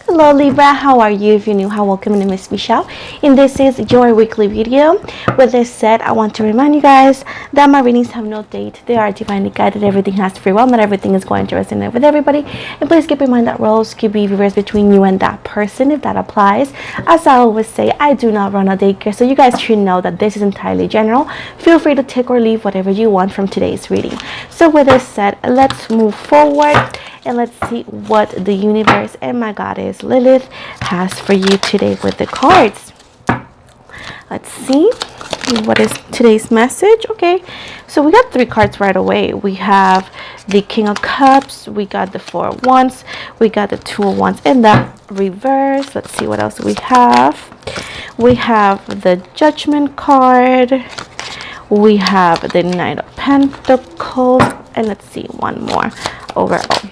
Hello Libra, how are you? If you're new, hi, welcome. My name is Michelle and this is your weekly video. With this said, I want to remind you guys that my readings have no date. They are divinely guided. Everything has free will. Not everything is going to resonate with everybody. And please keep in mind that roles could be reversed between you and that person if that applies. As I always say, I do not run a daycare, so you guys should know that this is entirely general. Feel free to take or leave whatever you want from today's reading. So with this said, let's move forward. And let's see what the universe and my goddess Lilith has for you today with the cards. Let's see what is today's message. Okay, so we got 3 cards right away. We have the King of Cups, we got the 4 of Wands, we got the 2 of Wands in the reverse. Let's see what else we have. We have the Judgment card, we have the Knight of Pentacles, and let's see one more overall.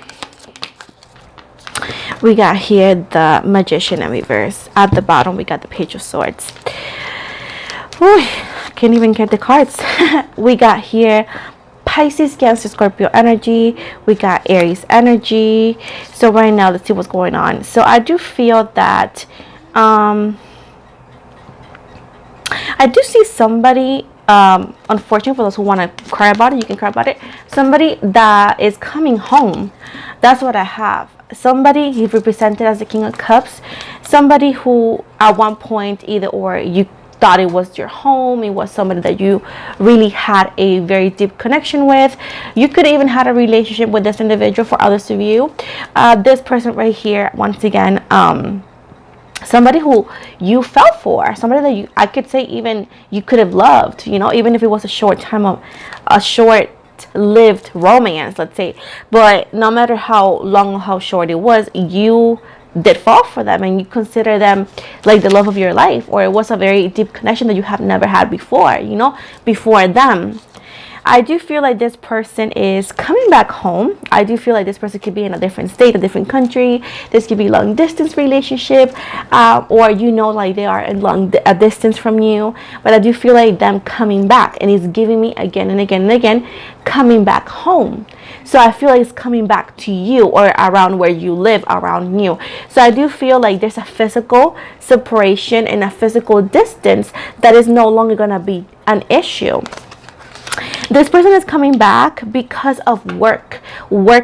We got here the Magician in reverse. At the bottom, we got the Page of Swords. Ooh, can't even get the cards. We got here Pisces, Cancer, Scorpio energy. We got Aries energy. So right now, let's see what's going on. So I do feel that I do see somebody, unfortunately for those who want to cry about it, you can cry about it. Somebody that is coming home. That's what I have. Somebody he represented as the King of Cups, somebody who at one point either or you thought it was your home, it was somebody that you really had a very deep connection with. You could even had a relationship with this individual. For others of you, this person right here, once again, somebody who you fell for, somebody that I could say even you could have loved, you know, even if it was a short lived romance, let's say. But no matter how long or how short it was, you did fall for them and you consider them like the love of your life, or it was a very deep connection that you have never had before, you know, before them. I do feel like this person is coming back home. I do feel like this person could be in a different state, a different country. This could be long distance relationship, or you know, like they are in a distance from you. But I do feel like them coming back, and it's giving me again and again and again coming back home. So I feel like it's coming back to you or around where you live, around you. So I do feel like there's a physical separation and a physical distance that is no longer gonna be an issue. This person is coming back because of work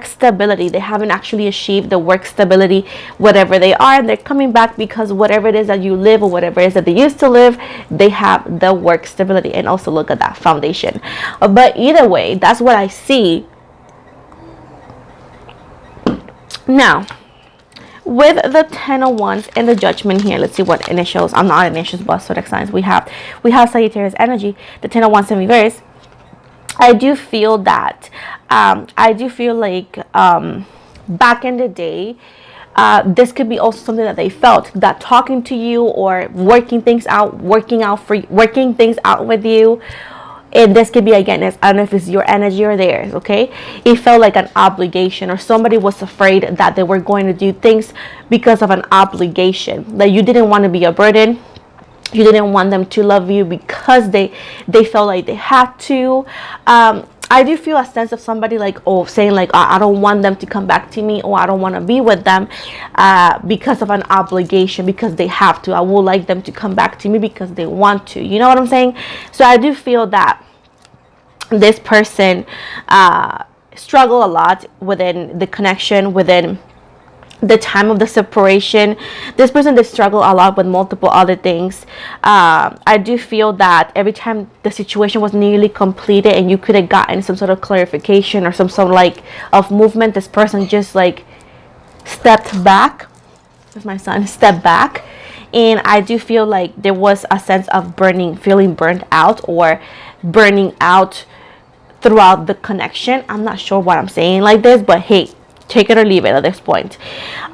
stability. They haven't actually achieved the work stability, whatever they are, and they're coming back because whatever it is that you live or whatever it is that they used to live, they have the work stability. And also look at that foundation. But either way, that's what I see. Now, with the 10 of Wands and the Judgment here, let's see what initials, I'm not initials, but zodiac signs we have. We have Sagittarius energy, the 10 of Wands in reverse. I do feel that, I do feel like back in the day, this could be also something that they felt, that talking to you or working things out with you. And this could be, again, I don't know if it's your energy or theirs, okay? It felt like an obligation, or somebody was afraid that they were going to do things because of an obligation, that you didn't want to be a burden. You didn't want them to love you because they felt like they had to. I do feel a sense of somebody like, saying like, I don't want them to come back to me, or I don't want to be with them because of an obligation, because they have to. I would like them to come back to me because they want to. You know what I'm saying? So I do feel that this person struggled a lot within the connection, within the time of the separation. This person did struggle a lot with multiple other things. I do feel that every time the situation was nearly completed and you could have gotten some sort of clarification or some sort of like of movement, this person just like stepped back. That's my son, stepped back. And I do feel like there was a sense of feeling burnt out, or burning out throughout the connection. I'm not sure what I'm saying like this, but hey, take it or leave it at this point.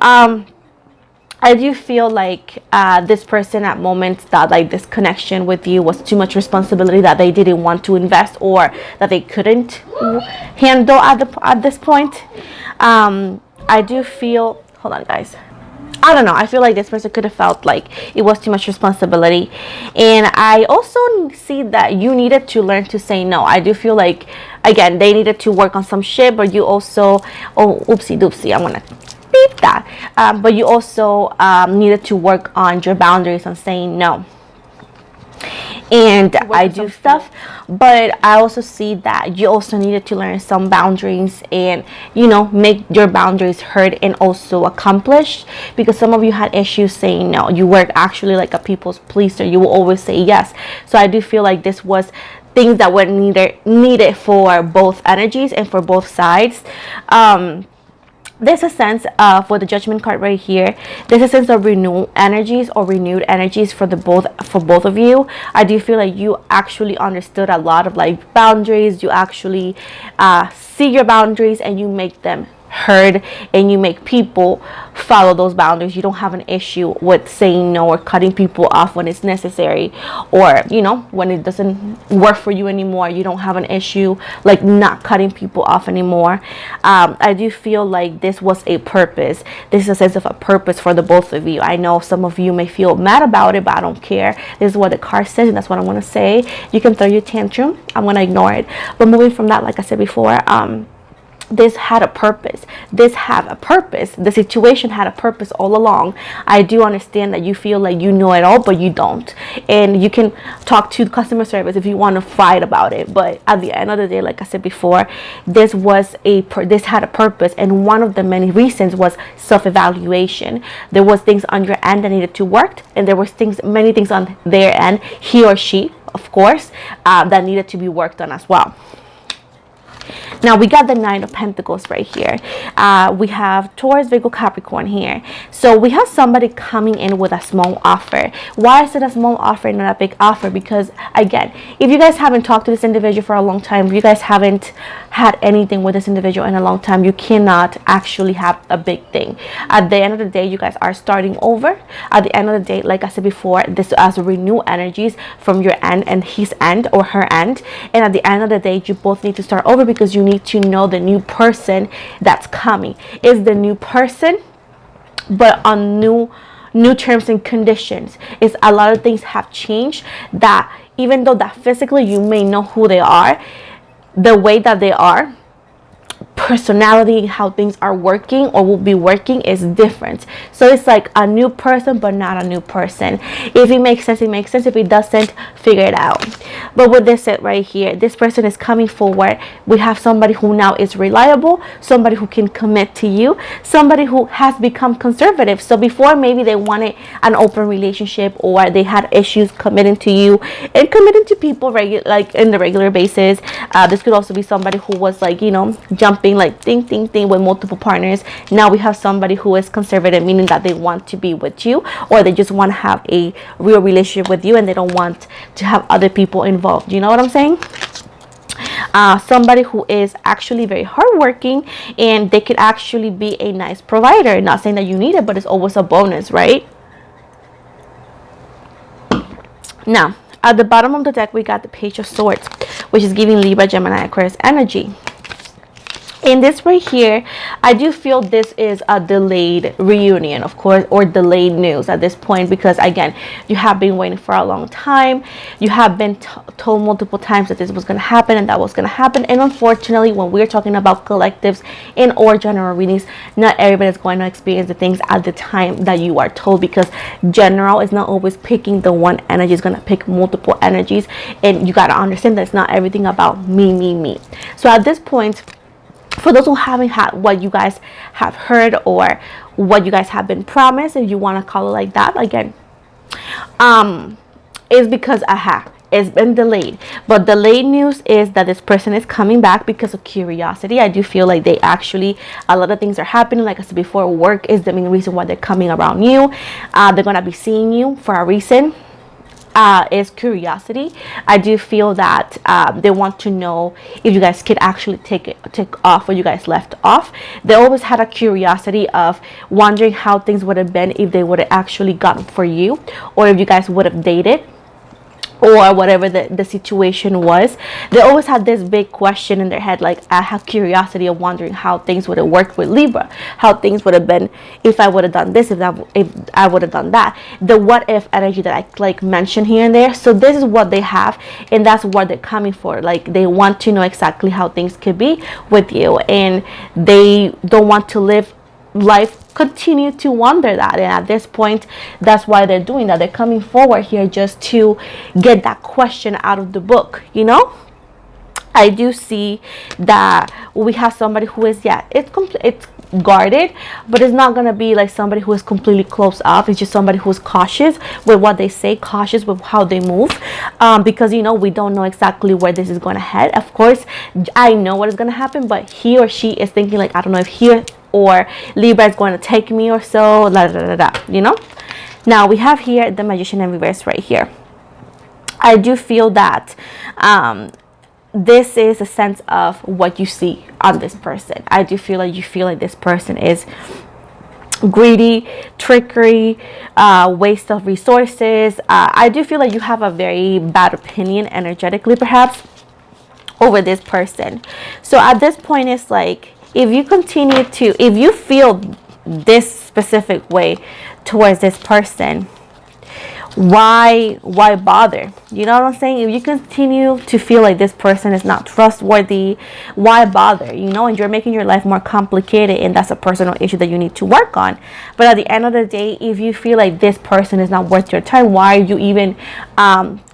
I do feel like this person at moments that like this connection with you was too much responsibility that they didn't want to invest, or that they couldn't handle at this point. I do feel, hold on guys, I don't know. I feel like this person could have felt like it was too much responsibility. And I also see that you needed to learn to say no. I do feel like, again, they needed to work on some shit, but you also, oh, oopsie doopsie, I'm gonna beep that. But you also needed to work on your boundaries on saying no. And I do stuff, but I also see that you also needed to learn some boundaries and, you know, make your boundaries heard and also accomplished, because some of you had issues saying no. You were actually like a people's pleaser. You will always say yes. So I do feel like this was things that were needed for both energies and for both sides. There's a sense for the Judgment card right here. There's a sense of renewed energies for both of you. I do feel like you actually understood a lot of like boundaries. You actually see your boundaries and you make them heard, and you make people follow those boundaries. You don't have an issue with saying no or cutting people off when it's necessary, or, you know, when it doesn't work for you anymore. You don't have an issue like not cutting people off anymore. I do feel like this was a purpose. This is a sense of a purpose for the both of you. I know some of you may feel mad about it, but I don't care. This is what the card says, and that's what I want to say. You can throw your tantrum. I'm going to ignore it. But moving from that, like I said before, this had a purpose. This had a purpose. The situation had a purpose all along. I do understand that you feel like you know it all, but you don't. And you can talk to customer service if you want to fight about it. But at the end of the day, like I said before, this had a purpose. And one of the many reasons was self-evaluation. There was things on your end that needed to work, and there was many things on their end, he or she, of course, that needed to be worked on as well. Now we got the Nine of Pentacles right here. We have Taurus, Virgo, Capricorn here. So we have somebody coming in with a small offer. Why is it a small offer and not a big offer? Because again, if you guys haven't talked to this individual for a long time, if you guys haven't had anything with this individual in a long time, you cannot actually have a big thing. At the end of the day, you guys are starting over. At the end of the day, like I said before, this has renew energies from your end and his end or her end. And at the end of the day, you both need to start over, because you need to know the new person that's coming is the new person, but on new terms and conditions. Is a lot of things have changed, that even though that physically you may know who they are, the way that they are, personality, how things are working or will be working is different. So it's like a new person, but not a new person. If it makes sense, it makes sense. If it doesn't, figure it out. But with this set right here, this person is coming forward. We have somebody who now is reliable, somebody who can commit to you, somebody who has become conservative. So before, maybe they wanted an open relationship, or they had issues committing to you and committing to people like in the regular basis. This could also be somebody who was like, you know, jumping like ding with multiple partners. Now we have somebody who is conservative, meaning that they want to be with you, or they just want to have a real relationship with you, and they don't want to have other people involved. You know what I'm saying? Somebody who is actually very hardworking, and they could actually be a nice provider. Not saying that you need it, but it's always a bonus, right? Now at the bottom of the deck, we got the Page of Swords, which is giving Libra, Gemini, Aquarius energy. In this right here, I do feel this is a delayed reunion, of course, or delayed news at this point, because again, you have been waiting for a long time. You have been told multiple times that this was going to happen and that was going to happen. And unfortunately, when we're talking about collectives in or general readings, not everybody is going to experience the things at the time that you are told, because general is not always picking the one energy. It's going to pick multiple energies, and you got to understand that it's not everything about me. So at this point, for those who haven't had what you guys have heard or what you guys have been promised, if you want to call it like that, again, is because it's been delayed. But delayed news is that this person is coming back because of curiosity. I do feel like a lot of things are happening. Like I said before, work is the main reason why they're coming around you. They're going to be seeing you for a reason. Is curiosity. I do feel that they want to know if you guys could actually take off what you guys left off. They always had a curiosity of wondering how things would have been if they would have actually gotten for you, or if you guys would have dated, or whatever the situation was, they always had this big question in their head, like I have curiosity of wondering how things would have worked with Libra, how things would have been if I would have done this, if I would have done that, the what if energy that I like mentioned here and there. So this is what they have, and that's what they're coming for. Like they want to know exactly how things could be with you, and they don't want to live life continue to wonder that. And at this point, that's why they're doing that. They're coming forward here just to get that question out of the book, you know. I do see that we have somebody who is, yeah, it's guarded, but it's not going to be like somebody who is completely closed off. It's just somebody who's cautious with what they say, cautious with how they move, because, you know, we don't know exactly where this is going to head. Of course, I know what is going to happen, but he or she is thinking like, I don't know if he or Libra is going to take me or so, you know. Now we have here the Magician in reverse right here. I do feel that this is a sense of what you see on this person. I do feel like you feel like this person is greedy, trickery, waste of resources. I do feel like you have a very bad opinion energetically perhaps over this person. So at this point, it's like, if you feel this specific way towards this person, why bother? You know what I'm saying? If you continue to feel like this person is not trustworthy, why bother? You know, and you're making your life more complicated, and that's a personal issue that you need to work on. But at the end of the day, if you feel like this person is not worth your time, why are you even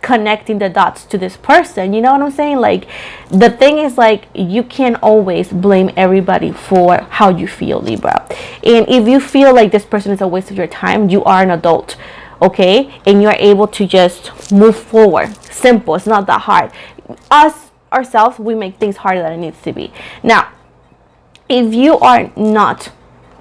connecting the dots to this person? You know what I'm saying? Like, the thing is, like, you can't always blame everybody for how you feel, Libra. And if you feel like this person is a waste of your time, you are an adult, okay, and you're able to just move forward. Simple. It's not that hard. Ourselves, we make things harder than it needs to be. Now, if you are not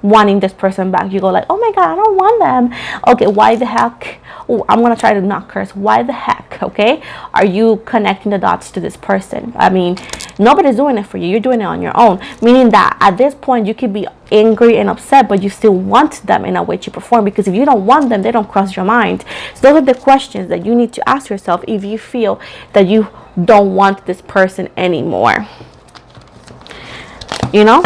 wanting this person back, you go like, oh my god, I don't want them. Okay, why the heck? Oh, I'm gonna try to not curse. Why the heck? Okay, are you connecting the dots to this person? I mean, nobody's doing it for you. You're doing it on your own. Meaning that at this point, you could be angry and upset, but you still want them in a way to perform, because if you don't want them, they don't cross your mind. So those are the questions that you need to ask yourself if you feel that you don't want this person anymore. You know,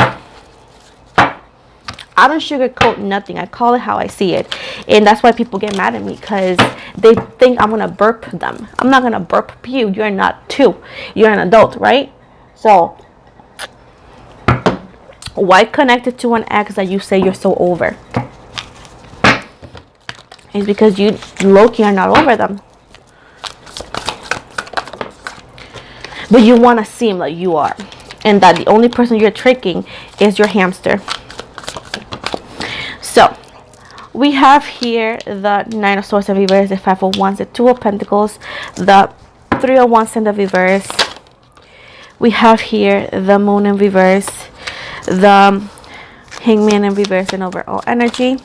I don't sugarcoat nothing. I call it how I see it. And that's why people get mad at me, because they think I'm going to burp them. I'm not going to burp you. You're not too. You're an adult, right? So why connect it to an ex that you say you're so over? It's because you low-key are not over them. But you want to seem like you are. And that the only person you're tricking is your hamster. So we have here the Nine of Swords in reverse, the Five of Wands, the Two of Pentacles, the Three of Wands in the reverse. We have here the Moon in reverse, the Hangman in reverse, and overall energy.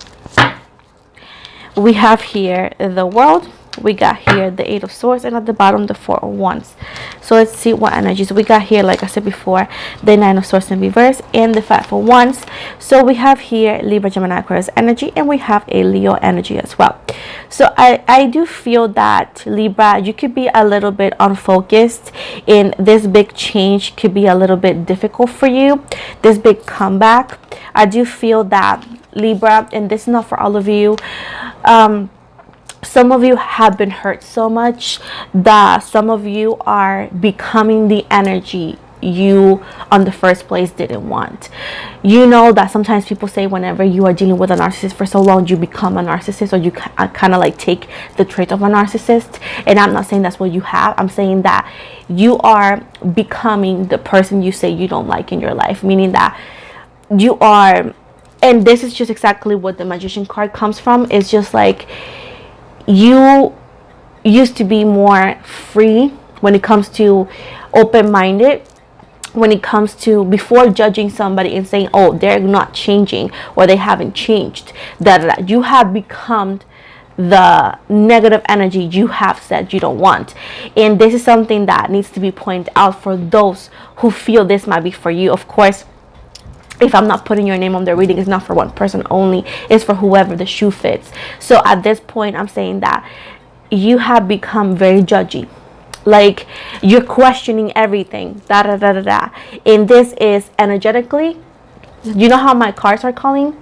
We have here the World. We got here the Eight of Swords, and at the bottom the Four of Wands. So let's see what energies we got here. Like I said before, the Nine of Swords in reverse and the Five of Wands. So we have here Libra, Gemini, Aquarius energy, and we have a Leo energy as well. So I do feel that Libra, you could be a little bit unfocused, and this big change could be a little bit difficult for you, this big comeback. I do feel that Libra, and this is not for all of you, some of you have been hurt so much that some of you are becoming the energy you on the first place didn't want. You know that sometimes people say whenever you are dealing with a narcissist for so long, you become a narcissist, or you kind of like take the trait of a narcissist. And I'm not saying that's what you have. I'm saying that you are becoming the person you say you don't like in your life, meaning that you are, and this is just exactly what the Magician card comes from. It's just like, you used to be more free when it comes to open-minded, when it comes to before judging somebody and saying, oh, they're not changing or they haven't changed, that you have become the negative energy you have said you don't want. And this is something that needs to be pointed out for those who feel this might be for you. Of course, if I'm not putting your name on the reading, it's not for one person only. It's for whoever the shoe fits. So at this point, I'm saying that you have become very judgy. Like, you're questioning everything, da da da da da. And this is energetically, you know how my cards are calling?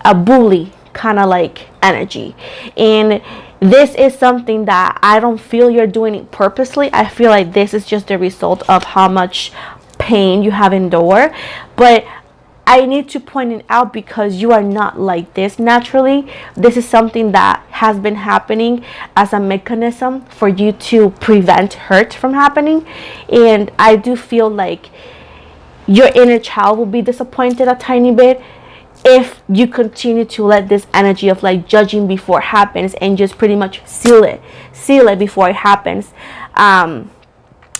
A bully kind of like energy. And this is something that I don't feel you're doing it purposely. I feel like this is just the result of how much pain you have endured. But I need to point it out because you are not like this naturally. This is something that has been happening as a mechanism for you to prevent hurt from happening. And I do feel like your inner child will be disappointed a tiny bit if you continue to let this energy of like judging before it happens and just pretty much seal it before it happens.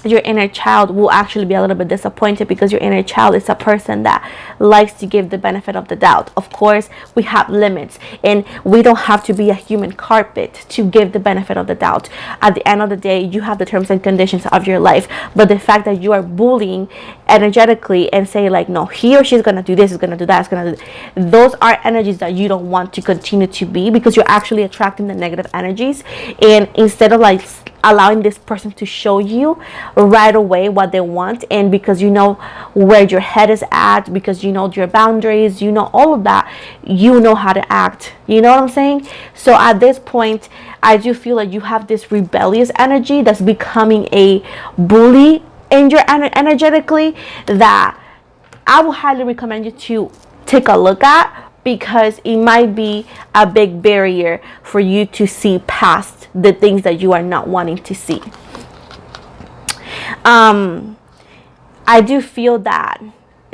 Your inner child will actually be a little bit disappointed because your inner child is a person that likes to give the benefit of the doubt. Of course, we have limits, and we don't have to be a human carpet to give the benefit of the doubt. At the end of the day, you have the terms and conditions of your life, but the fact that you are bullying energetically and say like, no, he or she's gonna do this, is gonna do that, is gonna do, those are energies that you don't want to continue to be, because you're actually attracting the negative energies. And instead of like allowing this person to show you right away what they want, and because you know where your head is at, because you know your boundaries, you know all of that, you know how to act, you know what I'm saying? So at this point, I do feel like you have this rebellious energy that's becoming a bully in your energetically, that I would highly recommend you to take a look at, because it might be a big barrier for you to see past the things that you are not wanting to see. I do feel that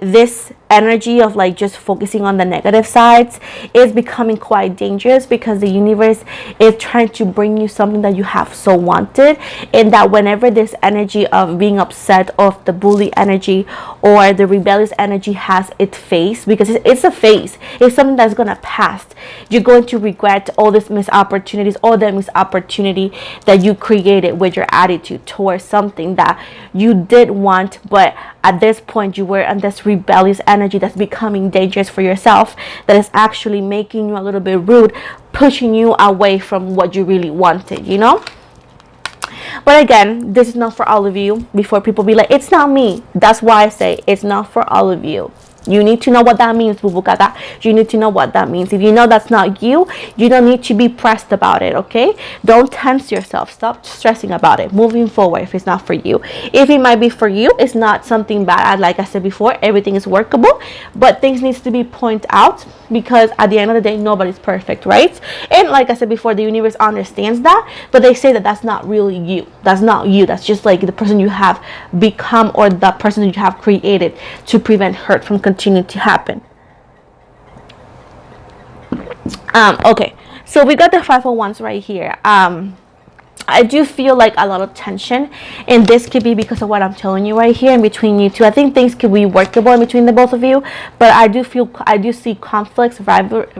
this energy of like just focusing on the negative sides is becoming quite dangerous, because the universe is trying to bring you something that you have so wanted. And that whenever this energy of being upset, of the bully energy or the rebellious energy has its phase, because it's a phase, it's something that's gonna pass, you're going to regret all these missed opportunities, all the missed opportunity that you created with your attitude towards something that you did want, but at this point you were in this rebellious energy that's becoming dangerous for yourself, that is actually making you a little bit rude, pushing you away from what you really wanted, you know? But again, this is not for all of you. Before people be like, it's not me, that's why I say it's not for all of you. You need to know what that means, Boo Boo Gaga. You need to know what that means. If you know that's not you, you don't need to be pressed about it, okay? Don't tense yourself. Stop stressing about it. Moving forward, if it's not for you. If it might be for you, it's not something bad. Like I said before, everything is workable, but things needs to be pointed out, because at the end of the day, nobody's perfect, right? And like I said before, the universe understands that, but they say that that's not really you. That's not you. That's just like the person you have become, or the person that you have created to prevent hurt from continuing to happen. Okay, so we got the 5 of Wands right here. I do feel like a lot of tension, and this could be because of what I'm telling you right here in between you two. I think things could be workable in between the both of you, but I do see conflicts, rivals,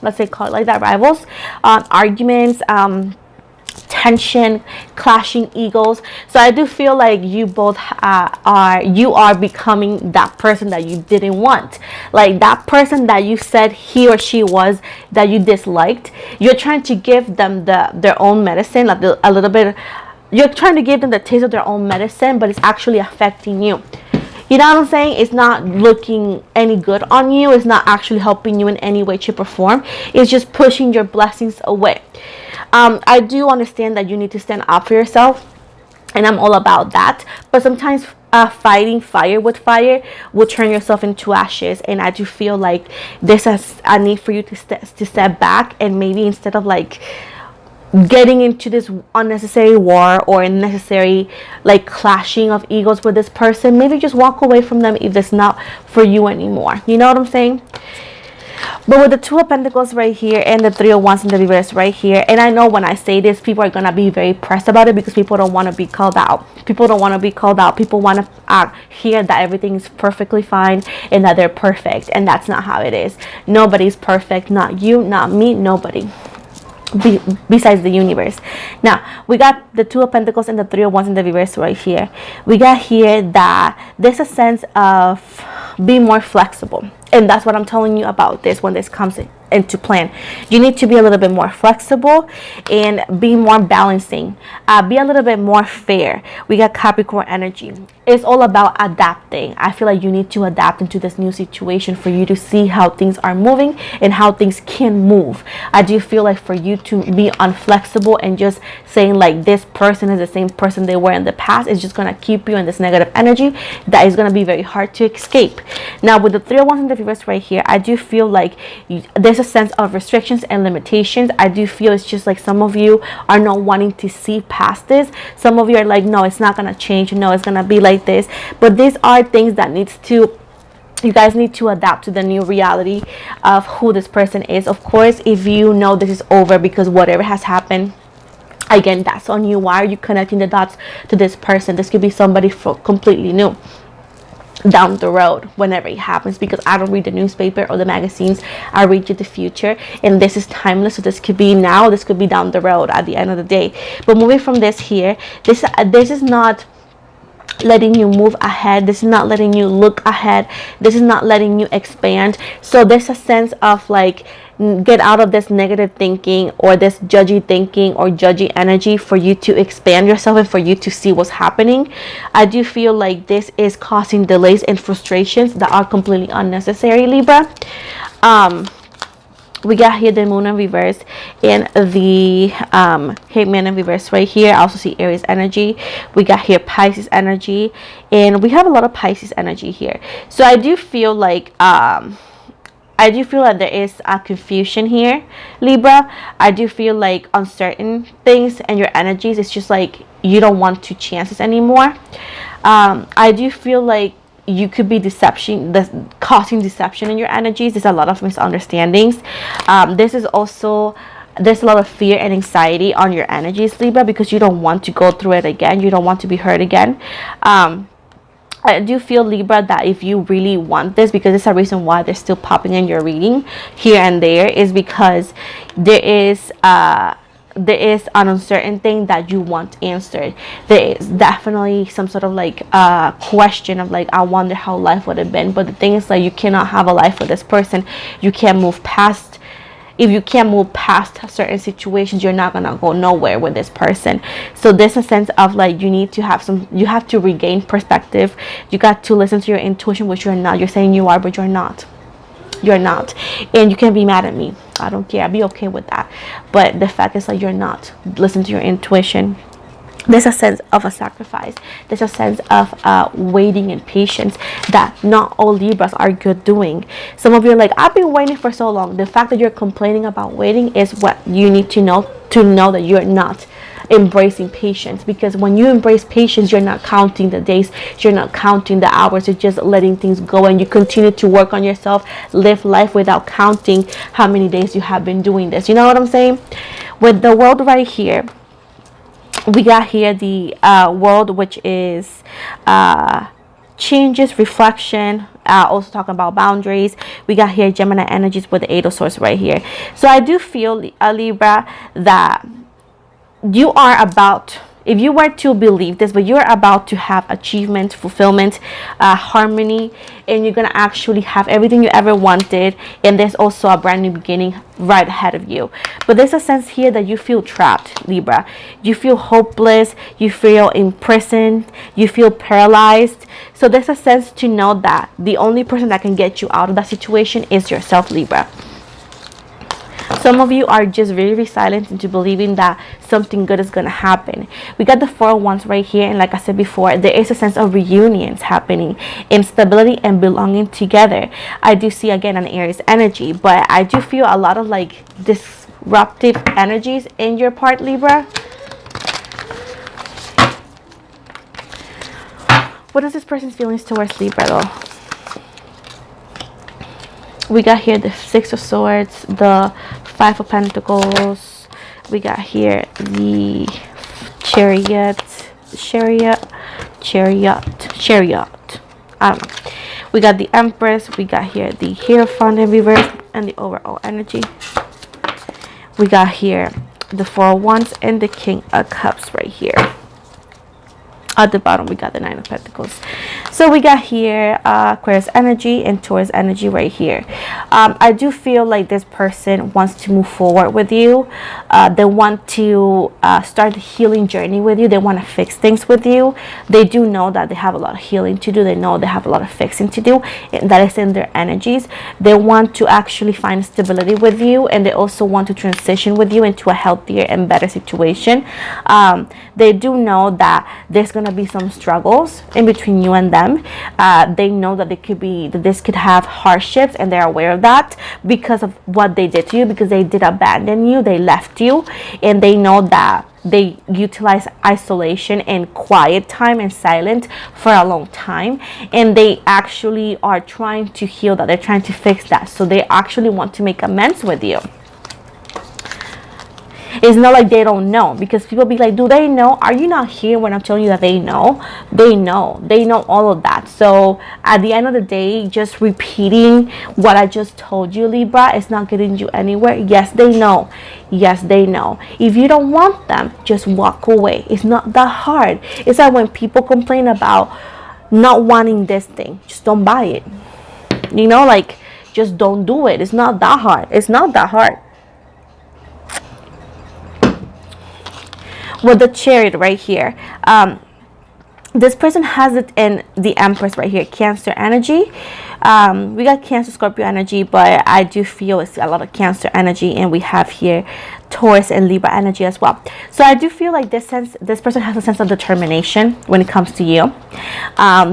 let's say, call it like that, rivals, arguments, tension, clashing egos. So I do feel like you both are becoming that person that you didn't want, like that person that you said he or she was, that you disliked. You're trying to give them their own medicine, like a little bit. You're trying to give them the taste of their own medicine, but it's actually affecting you. You know what I'm saying? It's not looking any good on you. It's not actually helping you in any way, shape, or form. It's just pushing your blessings away. I do understand that you need to stand up for yourself, and I'm all about that. But sometimes fighting fire with fire will turn yourself into ashes. And I do feel like this is a need for you to step back, and maybe instead of like getting into this unnecessary war or unnecessary like clashing of egos with this person, maybe just walk away from them if it's not for you anymore. You know what I'm saying? But with the 2 of Pentacles right here and the 3 of Wands in the reverse right here, and I know when I say this, people are going to be very pressed about it, because people don't want to be called out. People don't want to be called out. People want to hear that everything is perfectly fine and that they're perfect. And that's not how it is. Nobody's perfect. Not you, not me, nobody. Besides the universe. Now we got the 2 of Pentacles and the 3 of Wands in the reverse right here. We got here that there's a sense of being more flexible, and that's what I'm telling you about this when this comes in. into plan. You need to be a little bit more flexible and be more balancing. Be a little bit more fair. We got Capricorn energy. It's all about adapting. I feel like you need to adapt into this new situation for you to see how things are moving and how things can move. I do feel like for you to be unflexible and just saying like this person is the same person they were in the past is just going to keep you in this negative energy that is going to be very hard to escape. Now with the 3 of Wands in the reverse right here, I do feel like there's a sense of restrictions and limitations. I do feel it's just like some of you are not wanting to see past this. Some of you are like, no, it's not going to change. No, it's going to be like this. But these are things that you guys need to adapt to the new reality of who this person is. Of course, if you know this is over because whatever has happened, again, that's on you. Why are you connecting the dots to this person? This could be somebody completely new down the road whenever it happens, because I don't read the newspaper or the magazines. I read you the future, and this is timeless. So this could be now, this could be down the road at the end of the day. But moving from this here, this is not letting you move ahead. This is not letting you look ahead. This is not letting you expand. So there's a sense of like, get out of this negative thinking or this judgy thinking or judgy energy for you to expand yourself and for you to see what's happening. I do feel like this is causing delays and frustrations that are completely unnecessary, Libra. We got here the moon in reverse and the hitman in reverse right here. I also see Aries energy. We got here Pisces energy, and we have a lot of Pisces energy here. So I do feel like there is a confusion here, Libra. I do feel like uncertain things and your energies, it's just like you don't want to chance this anymore. I do feel like you could be causing deception in your energies. There's a lot of misunderstandings. There's a lot of fear and anxiety on your energies, Libra, because you don't want to go through it again. You don't want to be hurt again. I do feel, Libra, that if you really want this, because it's a reason why they're still popping in your reading here and there, is because there is an uncertain thing that you want answered. There is definitely some sort of like question of like, I wonder how life would have been. But the thing is, like, you cannot have a life with this person. You can't move past. If you can't move past certain situations, you're not gonna go nowhere with this person. So there's a sense of like, you have to regain perspective. You got to listen to your intuition, which you're not. You're saying you are, but you're not. You're not. And you can be mad at me. I don't care. I'll be okay with that. But the fact is, like, you're not. Listen to your intuition. There's a sense of a sacrifice. There's a sense of waiting and patience that not all Libras are good doing. Some of you are like, I've been waiting for so long. The fact that you're complaining about waiting is what you need to know that you're not embracing patience. Because when you embrace patience, you're not counting the days, you're not counting the hours, you're just letting things go, and you continue to work on yourself, live life without counting how many days you have been doing this. You know what I'm saying? With the world right here, we got here the world, which is changes, reflection, also talking about boundaries. We got here Gemini energies with the 8 of Swords right here. So I do feel, Libra, that you are about, if you were to believe this, but you're about to have achievement, fulfillment, harmony, and you're gonna actually have everything you ever wanted. And there's also a brand new beginning right ahead of you. But there's a sense here that you feel trapped, Libra. You feel hopeless, you feel imprisoned, you feel paralyzed. So there's a sense to know that the only person that can get you out of that situation is yourself, Libra. Some of you are just very resilient into believing that something good is going to happen. We got the 4 of Wands right here, and like I said before, there is a sense of reunions happening, instability and belonging together. I do see again an Aries energy, but I do feel a lot of like disruptive energies in your part, Libra. What is this person's feelings towards Libra though? We got here the 6 of Swords, the 5 of Pentacles. We got here the Chariot. I don't know. We got the Empress. We got here the Hierophant in reverse and the overall energy. We got here the 4 of Wands and the King of Cups right here. At the bottom, we got the Nine of Pentacles. So we got here Aquarius energy and Taurus energy right here. I do feel like this person wants to move forward with you. They want to start the healing journey with you. They want to fix things with you. They do know that they have a lot of healing to do. They know they have a lot of fixing to do. And that is in their energies. They want to actually find stability with you, and they also want to transition with you into a healthier and better situation. They do know that there's going to be some struggles in between you and them. They know that this could have hardships, and they're aware of that because of what they did to you, because they did abandon you, they left you, and they know that they utilize isolation and quiet time and silence for a long time, and they actually are trying to heal that. They're trying to fix that, so they actually want to make amends with you. It's not like they don't know, because people be like, do they know? Are you not here when I'm telling you that they know? They know all of that. So at the end of the day, just repeating what I just told you, Libra, is not getting you anywhere. Yes, they know. Yes, they know. If you don't want them, just walk away. It's not that hard. It's like when people complain about not wanting this thing, just don't buy it. You know, like, just don't do it. It's not that hard. It's not that hard. With the Chariot right here, this person has it in the Empress right here, Cancer energy. We got Cancer, Scorpio energy, but I do feel it's a lot of Cancer energy, and we have here Taurus and Libra energy as well. So I do feel like this person has a sense of determination when it comes to you.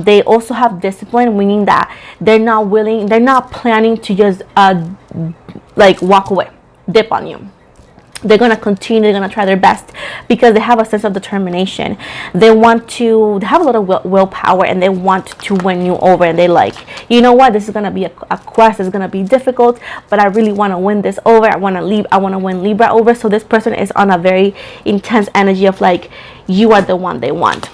They also have discipline, meaning that they're not planning to just like walk away, dip on you. They're going to continue. They're going to try their best because they have a sense of determination. They have a lot of willpower, and they want to win you over. And they like, you know what, this is going to be a quest. It's going to be difficult, but I really want to win this over. I want to win Libra over. So this person is on a very intense energy of like, you are the one they want.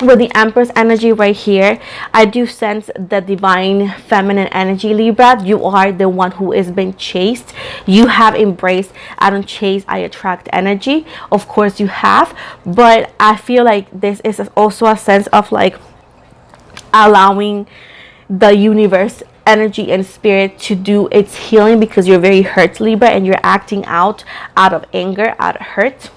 With the Empress energy right here, I do sense the divine feminine energy, Libra. You are the one who is being chased. You have embraced I don't chase, I attract energy. Of course you have, but I feel like this is also a sense of like allowing the universe energy and spirit to do its healing, because you're very hurt, Libra, and you're acting out of anger, out of hurt.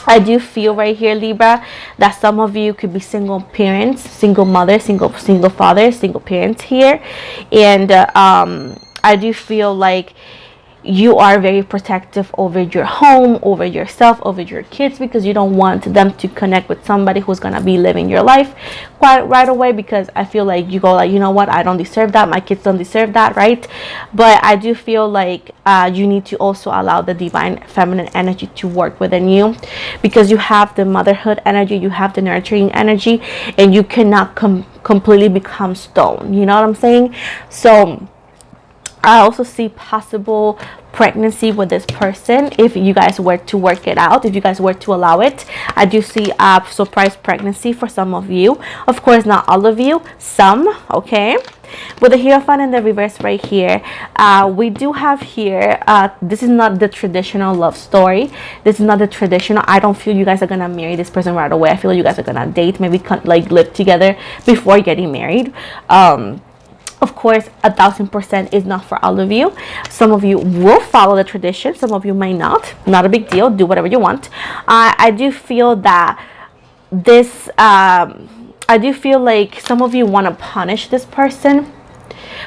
I do feel right here, Libra, that some of you could be single parents, single mothers, single fathers, single parents here. And I do feel like you are very protective over your home, over yourself, over your kids, because you don't want them to connect with somebody who's going to be living your life quite right away, because I feel like you go like, you know what, I don't deserve that, my kids don't deserve that, right? But I do feel like you need to also allow the divine feminine energy to work within you, because you have the motherhood energy, you have the nurturing energy, and you cannot completely become stone. You know what I'm saying? So I also see possible pregnancy with this person if you guys were to work it out, if you guys were to allow it. I do see a surprise pregnancy for some of you. Of course, not all of you, some, okay? With the Hierophant in the reverse right here, we do have here, this is not the traditional love story. This is not the traditional, I don't feel you guys are gonna marry this person right away. I feel like you guys are gonna date, maybe like live together before getting married. Of course, 1000% is not for all of you. Some of you will follow the tradition. Some of you may not. Not a big deal. Do whatever you want. I do feel that this, I do feel like some of you want to punish this person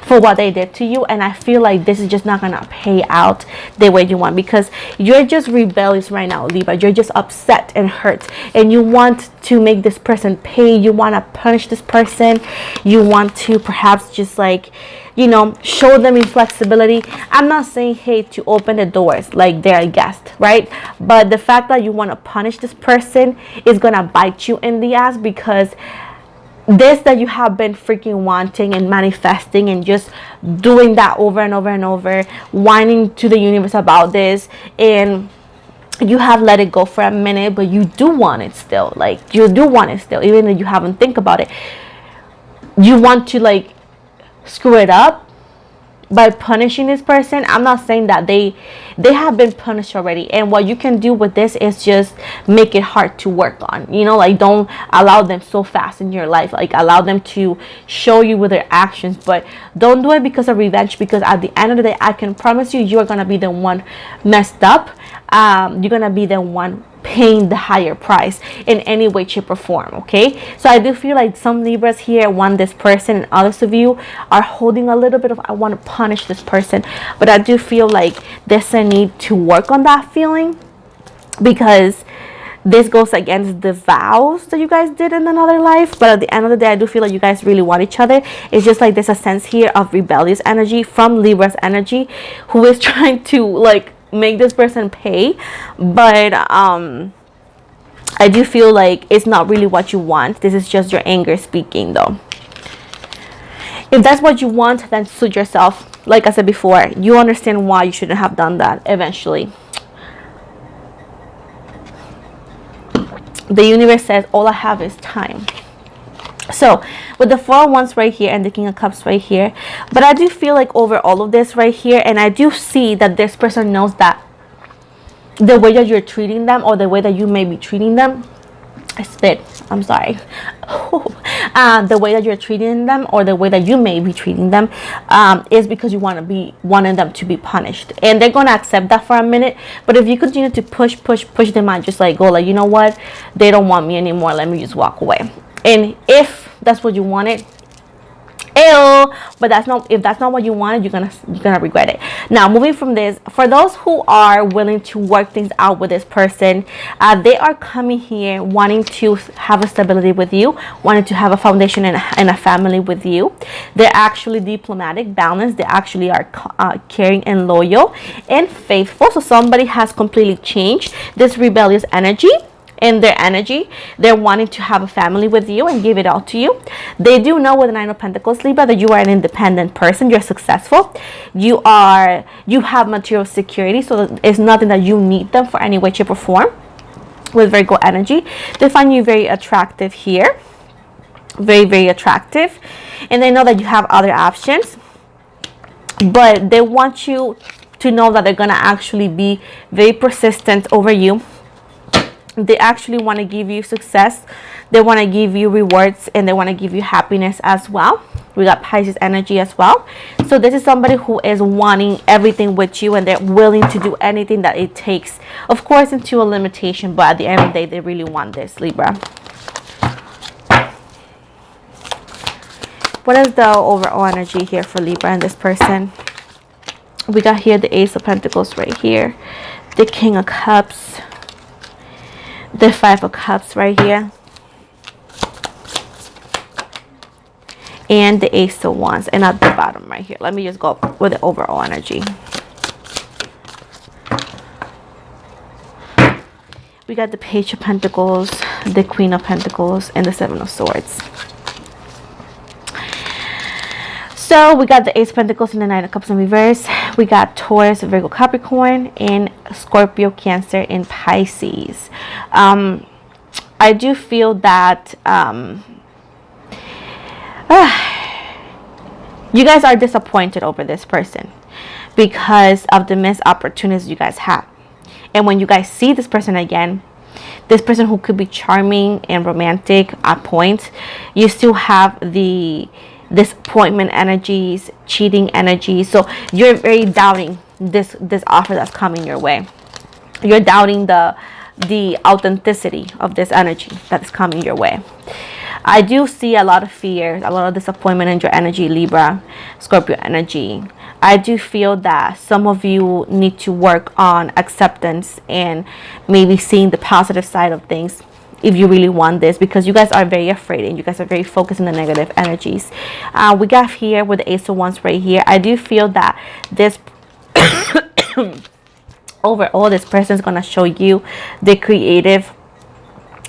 for what they did to you, and I feel like this is just not gonna pay out the way you want, because you're just rebellious right now, Libra. You're just upset and hurt, and you want to make this person pay. You want to punish this person. You want to perhaps just like, you know, show them inflexibility. I'm not saying, hey, to open the doors like they're a guest, right? But the fact that you want to punish this person is gonna bite you in the ass, because this that you have been freaking wanting and manifesting and just doing that over and over and over, whining to the universe about this, and you have let it go for a minute, but you do want it still. Like, you do want it still, even though you haven't think about it. You want to like screw it up, by punishing this person, I'm not saying that they have been punished already. And what you can do with this is just make it hard to work on, you know, like don't allow them so fast in your life, like allow them to show you with their actions, but don't do it because of revenge, because at the end of the day, I can promise you, you're gonna be the one messed up. You're gonna be the one paying the higher price in any way, shape, or form. Okay, so I do feel like some Libras here want this person, and others of you are holding a little bit of, I want to punish this person. But I do feel like there's a need to work on that feeling, because this goes against the vows that you guys did in another life. But at the end of the day, I do feel like you guys really want each other. It's just like there's a sense here of rebellious energy from Libra's energy, who is trying to like make this person pay. But I do feel like it's not really what you want. This is just your anger speaking though. If that's what you want, then suit yourself. Like I said before, you understand why you shouldn't have done that eventually. The universe says all I have is time. So with the Four of Wands right here and the King of Cups right here, but I do feel like over all of this right here, and I do see that this person knows that the way that you're treating them, or the way that you may be treating them, I'm sorry. The way that you're treating them, or the way that you may be treating them, is because you wanting them to be punished, and they're gonna accept that for a minute. But if you continue to push them out, just like go like, you know what, they don't want me anymore, let me just walk away. And if that's what you wanted, but if that's not what you wanted, you're gonna regret it. Now, moving from this, for those who are willing to work things out with this person, they are coming here wanting to have a stability with you, wanting to have a foundation and a family with you. They're actually diplomatic, balanced. They actually are caring and loyal and faithful. So somebody has completely changed this rebellious energy. In their energy, they're wanting to have a family with you and give it all to you. They do know with the Nine of Pentacles, Libra, that you are an independent person. You're successful. You have material security, so it's nothing that you need them for any way, shape, or form. With Virgo energy, they find you very attractive here, very, very attractive, and they know that you have other options, but they want you to know that they're gonna actually be very persistent over you. They actually want to give you success. They want to give you rewards, and they want to give you happiness as well. We got Pisces energy as well. So this is somebody who is wanting everything with you, and they're willing to do anything that it takes, of course into a limitation, but at the end of the day, they really want this, Libra. What is the overall energy here for Libra and this person? We got here the Ace of Pentacles right here, the King of Cups, the Five of Cups right here, and the Ace of Wands, and at the bottom right here. Let me just go with the overall energy. We got the Page of Pentacles, the Queen of Pentacles, and the Seven of Swords. So we got the Ace of Pentacles and the Nine of Cups in reverse. We got Taurus, Virgo, Capricorn, and Scorpio, Cancer, and Pisces. I do feel that you guys are disappointed over this person because of the missed opportunities you guys have. And when you guys see this person again, this person who could be charming and romantic at points, you still have the disappointment energies, cheating energies. So you're very doubting this offer that's coming your way. You're doubting the authenticity of this energy that is coming your way. I do see a lot of fears, a lot of disappointment in your energy, Libra, Scorpio energy. I do feel that some of you need to work on acceptance and maybe seeing the positive side of things if you really want this, because you guys are very afraid and you guys are very focused on the negative energies. We got here with the Ace of Wands right here. I do feel that this overall, this person is going to show you the creative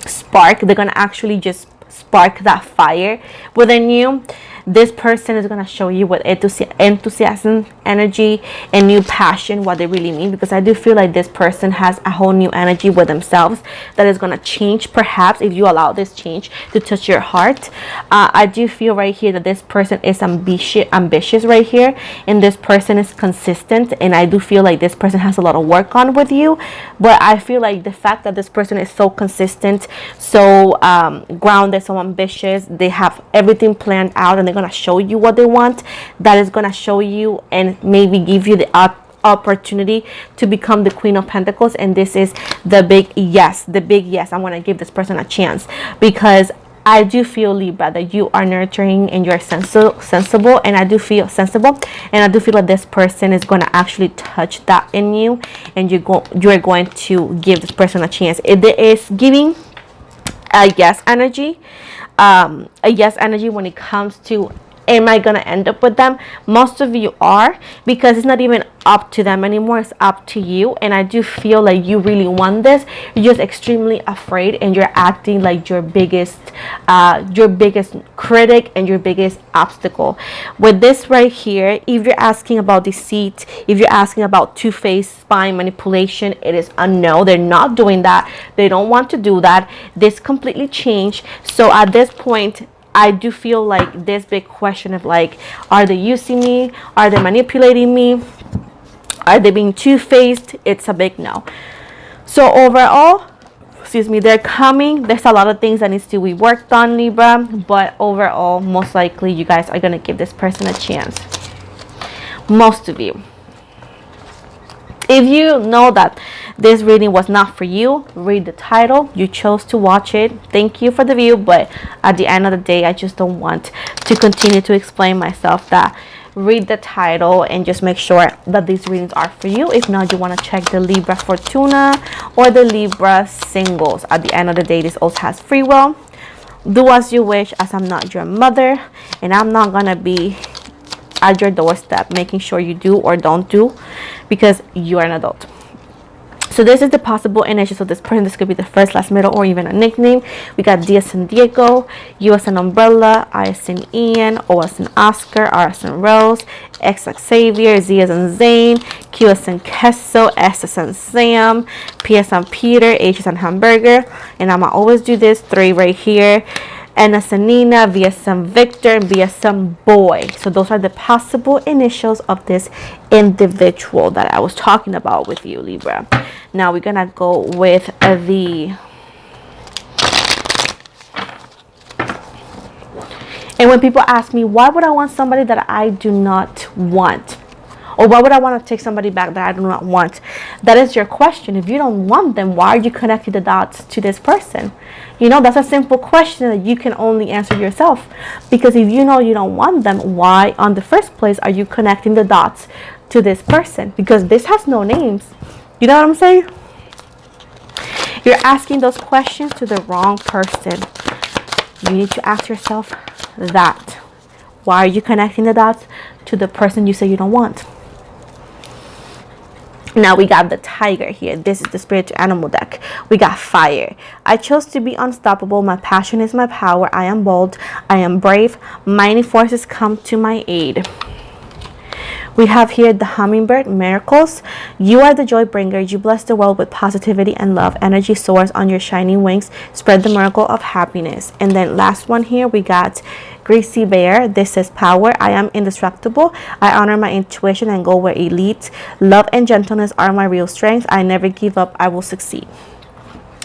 spark. They're going to actually just spark that fire within you. This person is going to show you with enthusiasm, energy, and new passion what they really mean, because I do feel like this person has a whole new energy with themselves that is going to change, perhaps if you allow this change to touch your heart. I do feel right here that this person is ambitious right here, and this person is consistent, and I do feel like this person has a lot of work on with you. But I feel like the fact that this person is so consistent, so grounded, so ambitious, they have everything planned out, and they're going to show you what they want, that is going to show you and maybe give you the opportunity to become the Queen of Pentacles. And this is the big yes. I'm going to give this person a chance, because I do feel, Libra, that you are nurturing and you're sensible, and I do feel sensible, and I do feel that this person is going to actually touch that in you, and you're going to give this person a chance. It is giving a yes energy, when it comes to, am I gonna end up with them? Most of you are, because it's not even up to them anymore, it's up to you. And I do feel like you really want this. You're just extremely afraid, and you're acting like your biggest critic and your biggest obstacle with this right here. If you're asking about deceit, if you're asking about two-faced spy manipulation, it is a no. They're not doing that. They don't want to do that. This completely changed. So at this point, I do feel like this big question of like, are they using me? Are they manipulating me? Are they being two-faced? It's a big no. So overall, they're coming. There's a lot of things that needs to be worked on, Libra, but overall, most likely you guys are going to give this person a chance. Most of you. If you know that this reading was not for you, read the title. You chose to watch it. Thank you for the view, but at the end of the day, I just don't want to continue to explain myself. That read the title and just make sure that these readings are for you. If not, you want to check the Libra Fortuna or the Libra Singles. At the end of the day, this also has free will. Do as you wish, as I'm not your mother, and I'm not gonna be at your doorstep making sure you do or don't do, because you are an adult. So this is the possible initials of this person. This could be the first, last, middle, or even a nickname. We got D as in Diego, U as in Umbrella, I as in Ian, O as in Oscar, R as in Rose, X as Xavier, Z as in Zane, Q as in Queso, S as in Sam, P as in Peter, H as in Hamburger. And I'm gonna always do this, 3 right here. N as in Nina, V as in Victor, and B as in Boy. So those are the possible initials of this individual that I was talking about with you, Libra. Now we're gonna go with the... And when people ask me, why would I want somebody that I do not want? Or why would I want to take somebody back that I do not want? That is your question. If you don't want them, why are you connecting the dots to this person? You know, that's a simple question that you can only answer yourself. Because if you know you don't want them, why on the first place are you connecting the dots to this person? Because this has no names. You know what I'm saying? You're asking those questions to the wrong person. You need to ask yourself that. Why are you connecting the dots to the person you say you don't want? Now we got the Tiger here. This is the spiritual animal deck. We got Fire. I chose to be unstoppable. My passion is my power. I am bold. I am brave. Mighty forces come to my aid. We have here the Hummingbird, Miracles. You are the joy bringer. You bless the world with positivity and love. Energy soars on your shining wings. Spread the miracle of happiness. And then last one here, we got Greasy Bear. This is power. I am indestructible. I honor my intuition and go where it leads. Love and gentleness are my real strength. I never give up. I will succeed.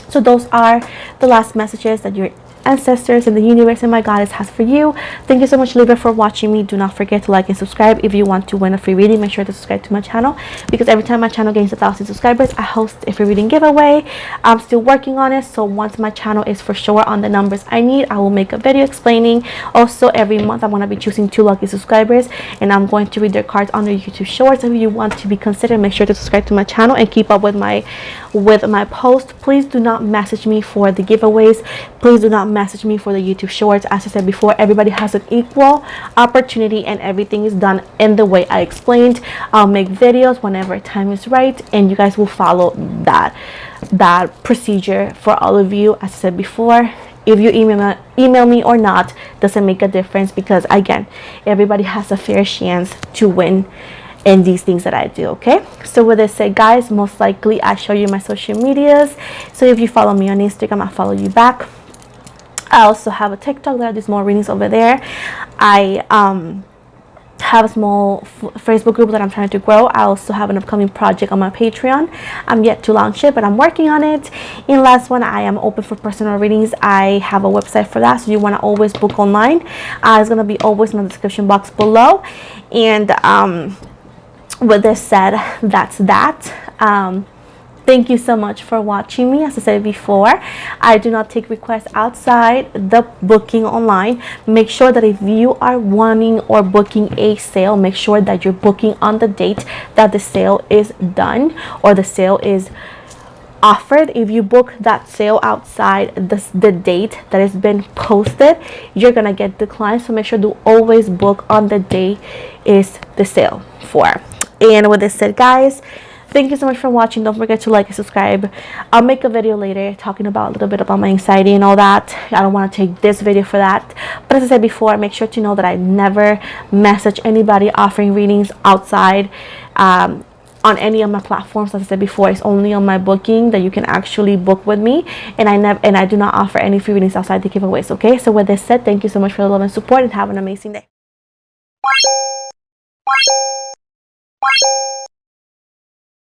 So those are the last messages that your ancestors and the universe and my goddess has for you. Thank you so much, Libra, for watching me. Do not forget to like and subscribe. If you want to win a free reading, make sure to subscribe to my channel, because every time my channel gains 1,000 subscribers, I host a free reading giveaway. I'm still working on it, so once my channel is for sure on the numbers I need, I will make a video explaining. Also, every month I'm going to be choosing 2 lucky subscribers, and I'm going to read their cards on their YouTube shorts. If you want to be considered, make sure to subscribe to my channel and keep up with my post. Please do not message me for the giveaways. Please do not message me for the YouTube shorts. As I said before, everybody has an equal opportunity, and everything is done in the way I explained. I'll make videos whenever time is right, and you guys will follow that procedure for all of you. As I said before, if you email me or not doesn't make a difference, because again, everybody has a fair chance to win in these things that I do. Okay, so with this said, guys, most likely I show you my social medias. So if you follow me on Instagram, I'll follow you back. I also have a TikTok that I do more readings over there. I have a small Facebook group that I'm trying to grow. I also have an upcoming project on my Patreon. I'm yet to launch it, but I'm working on it. And last one, I am open for personal readings. I have a website for that, so you want to always book online. It's going to be always in the description box below. And with this said, that's that. Thank you so much for watching me. As I said before, I do not take requests outside the booking online. Make sure that if you are wanting or booking a sale, make sure that you're booking on the date that the sale is done or the sale is offered. If you book that sale outside the date that has been posted, you're gonna get declined. So make sure to always book on the day is the sale for. And with this said, guys, thank you so much for watching. Don't forget to like and subscribe. I'll make a video later talking about a little bit about my anxiety and all that. I don't want to take this video for that. But as I said before, make sure to know that I never message anybody offering readings outside on any of my platforms. As I said before, it's only on my booking that you can actually book with me. And I do not offer any free readings outside the giveaways. Okay, so with this said, thank you so much for the love and support, and have an amazing day.